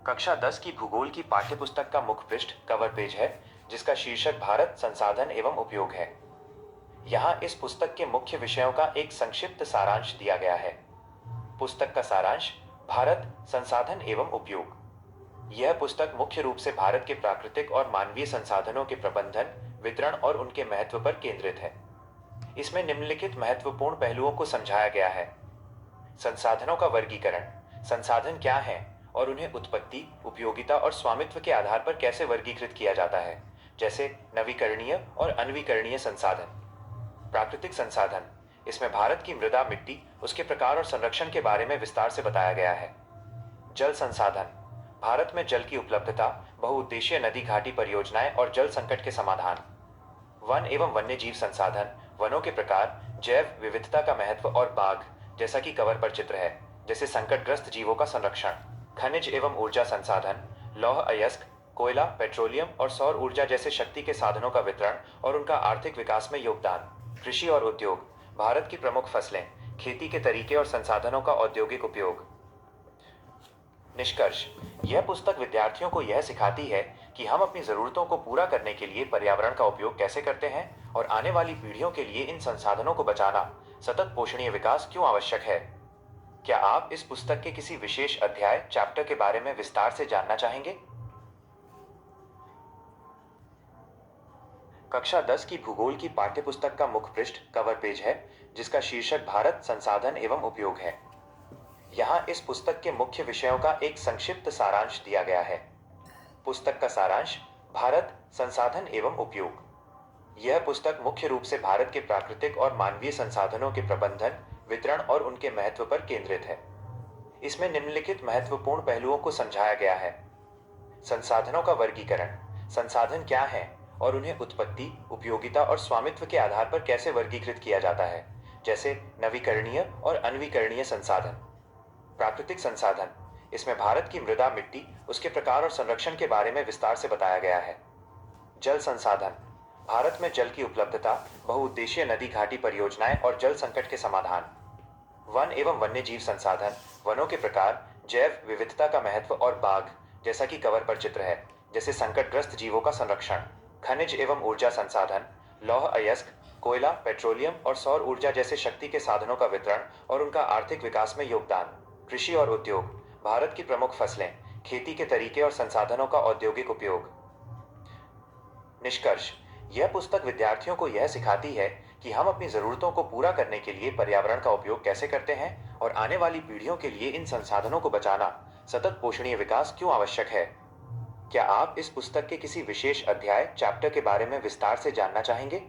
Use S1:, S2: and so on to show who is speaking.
S1: कक्षा 10 की भूगोल की पाठ्यपुस्तक का मुख्य पृष्ठ कवर पेज है, जिसका शीर्षक भारत संसाधन एवं उपयोग है। यहाँ इस पुस्तक के मुख्य विषयों का एक संक्षिप्त सारांश दिया गया है। पुस्तक का सारांश: भारत संसाधन एवं उपयोग। यह पुस्तक मुख्य रूप से भारत के प्राकृतिक और मानवीय संसाधनों के प्रबंधन, वितरण और उनके महत्व पर केंद्रित है। इसमें निम्नलिखित महत्वपूर्ण पहलुओं को समझाया गया है। संसाधनों का वर्गीकरण: संसाधन क्या हैं और उन्हें उत्पत्ति, उपयोगिता और स्वामित्व के आधार पर कैसे वर्गीकृत किया जाता है, जैसे नवीकरणीय और अनवीकरणीय संसाधन। प्राकृतिक संसाधन: इसमें भारत की मृदा, मिट्टी, उसके प्रकार और संरक्षण के बारे में विस्तार से बताया गया है। जल संसाधन: भारत में जल की उपलब्धता, बहुउद्देशीय नदी घाटी परियोजनाएं और जल संकट के समाधान। वन एवं वन्यजीव संसाधन: वनों के प्रकार, जैव विविधता का महत्व और बाघ, जैसा कि कवर पर चित्र है, जैसे संकटग्रस्त जीवों का संरक्षण। खनिज एवं ऊर्जा संसाधन: लौह अयस्क, कोयला, पेट्रोलियम और सौर ऊर्जा जैसे शक्ति के साधनों का वितरण और उनका आर्थिक विकास में योगदान। कृषि और उद्योग: भारत की प्रमुख फसलें, खेती के तरीके और संसाधनों का औद्योगिक उपयोग। निष्कर्ष: यह पुस्तक विद्यार्थियों को यह सिखाती है कि हम अपनी जरूरतों को पूरा करने के लिए पर्यावरण का उपयोग कैसे करते हैं और आने वाली पीढ़ियों के लिए इन संसाधनों को बचाना, सतत पोषणीय विकास क्यों आवश्यक है। क्या आप इस पुस्तक के किसी विशेष अध्याय, चैप्टर के बारे में विस्तार से जानना चाहेंगे? कक्षा 10 की भूगोल की पाठ्यपुस्तक का मुख्य पृष्ठ कवर पेज है, जिसका शीर्षक भारत संसाधन एवं उपयोग है। यहाँ इस पुस्तक के मुख्य विषयों का एक संक्षिप्त सारांश दिया गया है। पुस्तक का सारांश: भारत संसाधन एवं उपयोग। यह पुस्तक मुख्य रूप से भारत के प्राकृतिक और मानवीय संसाधनों के प्रबंधन, वितरण और उनके महत्व पर केंद्रित है। इसमें निम्नलिखित महत्वपूर्ण पहलुओं को समझाया गया है। संसाधनों का वर्गीकरण: संसाधन क्या हैं और उन्हें उत्पत्ति, उपयोगिता और स्वामित्व के आधार पर कैसे वर्गीकृत किया जाता है, जैसे नवीकरणीय और अनवीकरणीय संसाधन। प्राकृतिक संसाधन: इसमें भारत की मृदा, मिट्टी, उसके प्रकार और संरक्षण के बारे में विस्तार से बताया गया है। जल संसाधन: भारत में जल की उपलब्धता, बहुउद्देशीय नदी घाटी परियोजनाएं और जल संकट के समाधान। वन एवं वन्यजीव संसाधन: वनों के प्रकार, जैव विविधता का महत्व और बाघ, जैसा कि कवर पर चित्र है, जैसे संकटग्रस्त जीवों का संरक्षण। खनिज एवं ऊर्जा संसाधन: लौह अयस्क, कोयला, पेट्रोलियम और सौर ऊर्जा जैसे शक्ति के साधनों का वितरण और उनका आर्थिक विकास में योगदान। कृषि और उद्योग: भारत की प्रमुख फसलें, खेती के तरीके और संसाधनों का औद्योगिक उपयोग। निष्कर्ष: यह पुस्तक विद्यार्थियों को यह सिखाती है कि हम अपनी जरूरतों को पूरा करने के लिए पर्यावरण का उपयोग कैसे करते हैं और आने वाली पीढ़ियों के लिए इन संसाधनों को बचाना, सतत पोषणीय विकास क्यों आवश्यक है। क्या आप इस पुस्तक के किसी विशेष अध्याय, चैप्टर के बारे में विस्तार से जानना चाहेंगे?